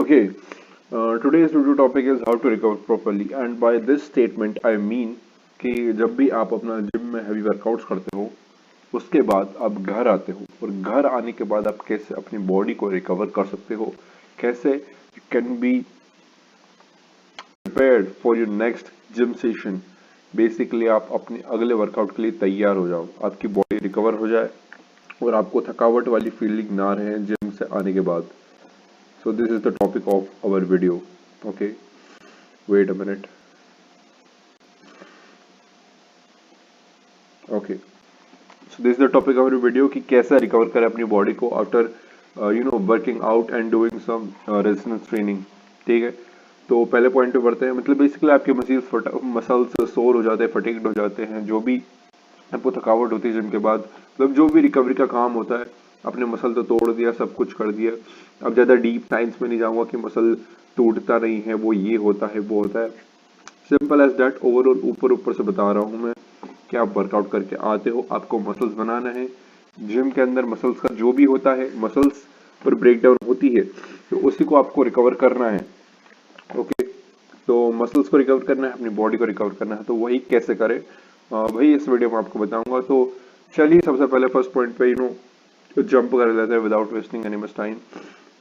Okay, today's video topic is how to recover properly, and by this statement I mean कि जब भी आप अपना जिम में हैवी वर्कआउट्स करते हो उसके बाद आप घर आते हो और घर आने के बाद आप कैसे अपनी बॉडी को रिकवर कर सकते हो, कैसे you can be prepared for your next gym session. Basically आप अपने अगले वर्कआउट के लिए तैयार हो जाओ, आपकी बॉडी रिकवर हो जाए और आपको थकावट वाली फीलिंग ना रहे जिम से आने के बाद। So this is the topic of our video. Okay, wait a minute. Okay, so this is the topic of our video कि कैसे रिकवर करें अपनी बॉडी को after working out and doing some resistance training. ठीक है, तो पहले point पे बढ़ते हैं। मतलब बेसिकली आपके मसल्स सोर हो जाते हैं, फटीग्ड हो जाते हैं, जो भी आपको थकावट होती है जिम के बाद, मतलब जो भी रिकवरी का काम होता है, अपने मसल तो तोड़ दिया, सब कुछ कर दिया। अब ज़्यादा डीप साइंस में नहीं जाऊंगा कि मसल टूटता नहीं है, वो ये होता है वो होता है, सिंपल एज दैट। ओवरऑल ऊपर ऊपर से बता रहा हूँ मैं कि आप वर्कआउट करके आते हो, आपको मसल्स बनाना है। जिम के अंदर मसल्स का जो भी होता है, मसल्स पर ब्रेकडाउन होती है, तो उसी को आपको रिकवर करना है। ओके, तो मसल्स को रिकवर करना है, अपनी बॉडी को रिकवर करना है, तो वही कैसे करें वही इस वीडियो में आपको बताऊंगा। तो चलिए सबसे पहले फर्स्ट पॉइंट पे जंप कर लेते हैं without wasting any much time,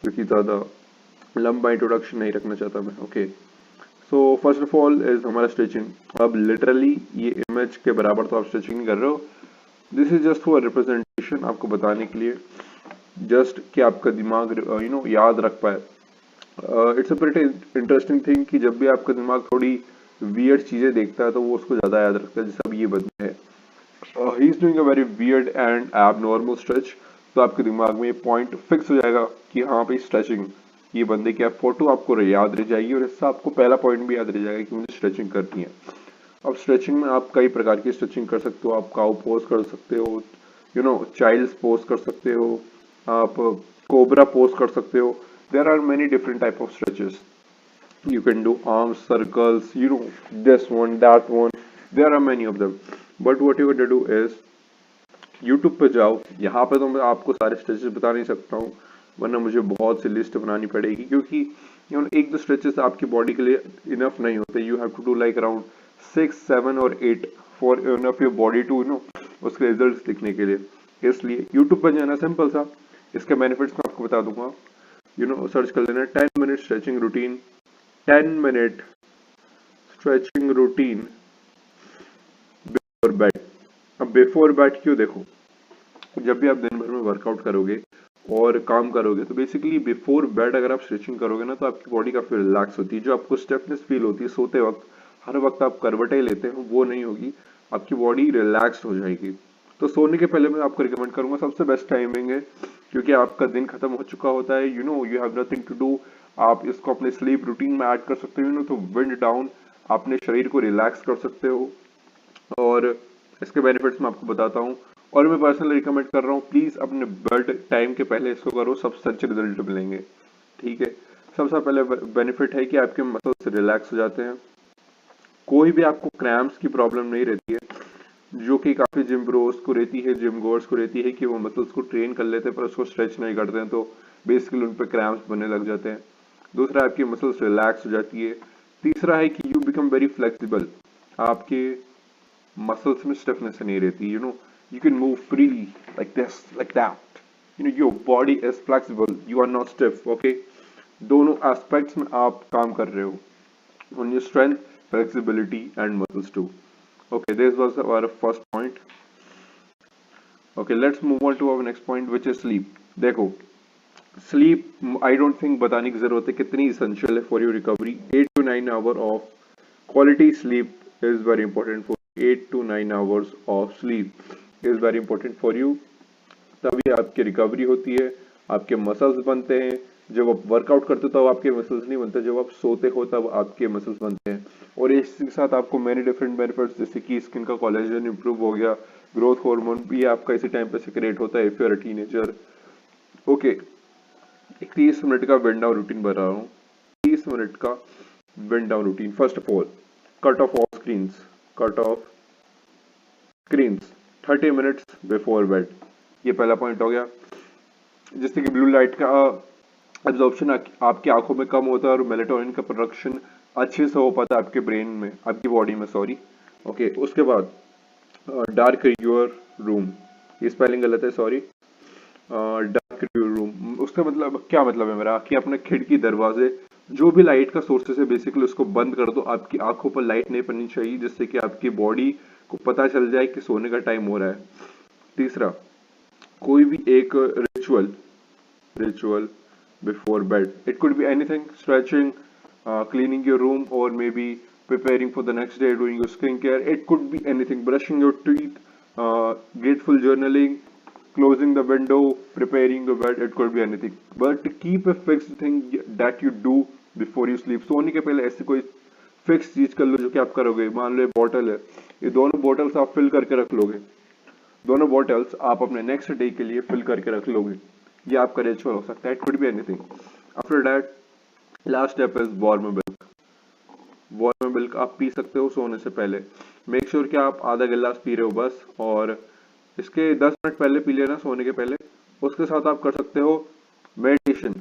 क्योंकि ज़्यादा लंबा इंट्रोडक्शन नहीं रखना चाहता मैं। Okay, so first of all is हमारा स्ट्रेचिंग। अब लिटरली ये इमेज के बराबर तो आप स्ट्रेचिंग नहीं कर रहे हो, this is just for representation, आपको बताने के लिए, जस्ट कि आपका दिमाग याद रख पाए। It's a pretty interesting thing कि जब भी आपका दिमाग थोड़ी वियर्ड चीजें देखता है तो वो उसको ज्यादा याद रखता है। जैसे अब ये बंदे है, he is doing a very weird and abnormal stretch, तो आपके दिमाग में ये पॉइंट फिक्स हो जाएगा कि हाँ भाई स्ट्रेचिंग, ये बंदे की फोटो आपको याद रह जाएगी और इससे आपको पहला पॉइंट भी याद रह जाएगा कि मुझे स्ट्रेचिंग करनी है। अब स्ट्रेचिंग में आप कई प्रकार की स्ट्रेचिंग कर सकते हो। आप काउ पोज कर सकते हो, चाइल्ड्स पोज कर सकते हो, आप कोबरा पोज कर सकते हो। There are many different type of stretches, you can do arm circles, this one, that one, there are many of them, but what you gotta do is YouTube पे जाओ। यहाँ पे तो मैं आपको सारे स्ट्रेचेस बता नहीं सकता हूँ, वरना मुझे बहुत सी लिस्ट बनानी पड़ेगी, क्योंकि एक दो स्ट्रेचेस आपकी बॉडी के लिए इनफ नहीं होते। You have to do like around 6, 7 और 8 for enough your body to उसके रिजल्ट्स दिखने के लिए। इसलिए YouTube पे जाना सिंपल सा, इसके बेनिफिट्स मैं आपको बता दूंगा। सर्च कर लेना 10 minute stretching routine, 10 minute stretching routine before bed. अब बिफोर बेड क्यों? देखो, जब भी आप दिन भर में वर्कआउट करोगे और काम करोगे तो बेसिकली बिफोर बेड अगर आप स्ट्रेचिंग करोगे ना, तो आपकी बॉडी काफी रिलैक्स होती है। जो आपको स्टिफनेस फील होती है सोते वक्त, हर वक्त आप करवटें लेते हो, वो नहीं होगी, आपकी बॉडी रिलैक्स हो जाएगी। तो सोने के पहले मैं आपको रिकमेंड करूंगा, सबसे बेस्ट टाइमिंग है, क्योंकि आपका दिन खत्म हो चुका होता है, you have nothing to do. आप इसको अपने स्लीप रूटीन में ऐड कर सकते हो, तो विंड डाउन, अपने शरीर को रिलैक्स कर सकते हो। और इसके बेनिफिट्स मैं आपको बताता हूँ, और मैं पर्सनली रिकमेंड कर रहा हूँ, प्लीज अपने बेड टाइम के पहले इसको करो, सबसे अच्छे रिजल्ट मिलेंगे। ठीक है, सबसे पहले बेनिफिट है कि आपके मसल्स रिलैक्स हो जाते हैं, कोई भी आपको क्रैम्प्स की प्रॉब्लम नहीं रहती है, जो कि काफी जिम ब्रोस को रहती है, जिम गोर्स को रहती है कि वो मसल्स को ट्रेन कर लेते हैं पर उसको स्ट्रेच नहीं करते हैं, तो बेसिकली उन पर क्रैम्प्स बनने लग जाते हैं। दूसरा, आपकी मसल्स रिलैक्स हो जाती है। तीसरा है कि यू बिकम वेरी फ्लेक्सिबल, आपके मसल्स में स्टिफनेस नहीं रहती, you can move freely like this, like that, your body is flexible, you are not stiff. Okay, दोनों एस्पेक्ट्स में आप काम कर रहे हो, on your strength, flexibility and muscles too. Okay, this was our first point. Okay, let's move on to our next point, which is sleep. देखो, sleep I don't think बताने की जरूरत है कितनी इसेंशियल है for your recovery. 8 to 9 hour of quality sleep is very important for 8 to 9 hours of sleep is very important for you. तभी आपकी recovery होती है, आपके मसल्स बनते हैं। जब आप वर्कआउट करते हो तब आपके मसल्स नहीं बनते, जब आप सोते हो तब आपके मसल्स बनते हैं। और इसके साथ आपको मेनी डिफरेंट बेनिफिट्स, जैसे कि स्किन का कोलेजन इंप्रूव हो गया, ग्रोथ हार्मोन भी आपका इसी टाइम पे सिक्रेट होता है if you are a teenager. Okay, 30 minute का विंड डाउन रूटीन बता रहा हूँ, 30 मिनट का wind down routine. First of all, cut off all screens, cut off screens 30 minutes before bed, ये पहला पॉइंट हो गया। जिससे कि ब्लू लाइट का एब्जॉर्प्शन आपकी आंखों में कम होता है और मेलेटोनिन का प्रोडक्शन अच्छे से हो पाता है आपके ब्रेन में, आपकी बॉडी में, सॉरी। ओके, उसके बाद डार्क योर रूम, ये स्पेलिंग गलत है, सॉरी। डार्क योर रूम, उसका मतलब क्या मतलब है मेरा कि अपने खिड़की दरवाजे जो भी लाइट का सोर्सेस है बेसिकली उसको बंद कर दो। आपकी आंखों पर लाइट नहीं पड़नी चाहिए, जिससे कि आपकी बॉडी को पता चल जाए कि सोने का टाइम हो रहा है। तीसरा, कोई भी एक ritual before bed. It could be anything: stretching, cleaning your room, or maybe preparing for the next day, doing your skincare. It could be anything: brushing your teeth, grateful journaling, closing the window, preparing the bed. It could be anything. But keep a fixed thing that you do before you sleep. सोने के पहले ऐसी कोई fix चीज कर लो जो कि आप करोगे। मान लो ये बॉटल है, ये दोनों बॉटल्स आप फिल करके रख लोगे, दोनों बॉटल्स आप अपने नेक्स्ट डे के लिए फिल करके रख लोगे। ये आपका रिचुअल हो सकता है। It could be anything. After that, last step is warm milk. Warm milk आप पी सकते हो सोने से पहले। मेक श्योर कि आप आधा गिलास पी रहे हो बस, और इसके 10 मिनट पहले पी लेना सोने के पहले। उसके साथ आप कर सकते हो meditation.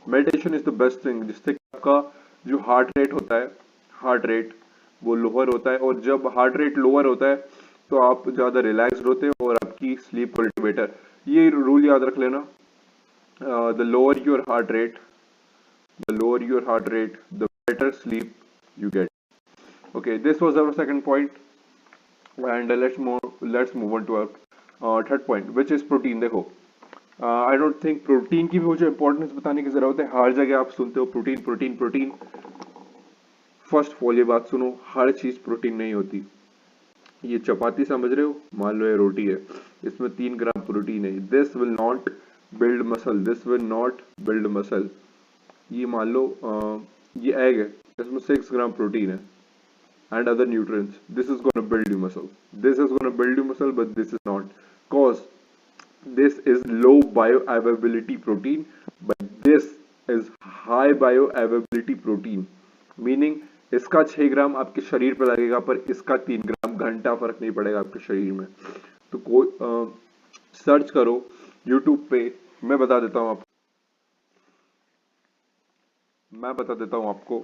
Meditation is the best thing, जिससे कि आपका जो हार्ट रेट होता है, हार्ट रेट वो लोअर होता है, और जब हार्ट रेट लोअर होता है तो आप ज्यादा रिलैक्स्ड होते हो और आपकी स्लीप क्वालिटी बेटर। ये रूल याद रख लेना, the lower your heart rate, the better sleep you get. Okay, this was our second point, and let's move on to our third point, which is protein. देखो, I don't think protein की भी मुझे importance बताने की जरूरत है। हर जगह आप सुनते हो protein protein protein. First of all ये बात सुनो, हर चीज प्रोटीन नहीं होती। ये चपाती समझ रहे हो, मान लो ये रोटी है, इसमें 3 ग्राम प्रोटीन है। This will not build muscle, this will not build muscle. ये मान लो ये एग है, इसमें 6 ग्राम प्रोटीन है and other nutrients. This is going to build you muscle. This is going to build you muscle, but this is not, cause this is low bioavailability protein, but this is high bioavailability protein, meaning इसका 6 ग्राम आपके शरीर पर लगेगा, पर इसका 3 ग्राम घंटा फर्क नहीं पड़ेगा आपके शरीर में। तो कोई सर्च करो यूट्यूब पे, मैं बता देता हूँ आपको।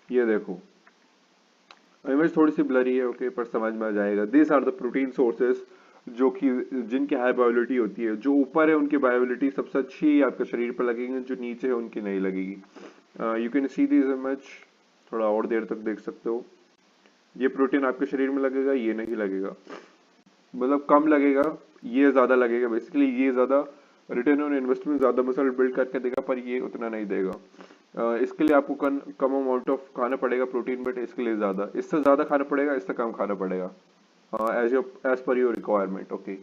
ये देखो, इमेज थोड़ी सी ब्लरी है, ओके, पर समझ में आ जाएगा। This are the protein sources जो कि जिनकी हाई बायोबिलिटी होती है। जो ऊपर है उनकी बायोबिलिटी सबसे अच्छी आपके शरीर पर लगेगी, जो नीचे है उनकी नहीं लगेगी। You can see this image, थोड़ा और देर तक देख सकते हो। ये प्रोटीन आपके शरीर में लगेगा, ये नहीं लगेगा, मतलब कम लगेगा, ये ज्यादा लगेगा। बेसिकली ये ज्यादा रिटर्न ऑन इन्वेस्टमेंट, ज्यादा मसल बिल्ड करके देगा, पर ये उतना नहीं देगा। इसके लिए आपको कम अमाउंट ऑफ खाना पड़ेगा प्रोटीन, बट इसके लिए ज्यादा, इससे ज्यादा खाना पड़ेगा, इससे कम खाना पड़ेगा, as per your requirement. Okay,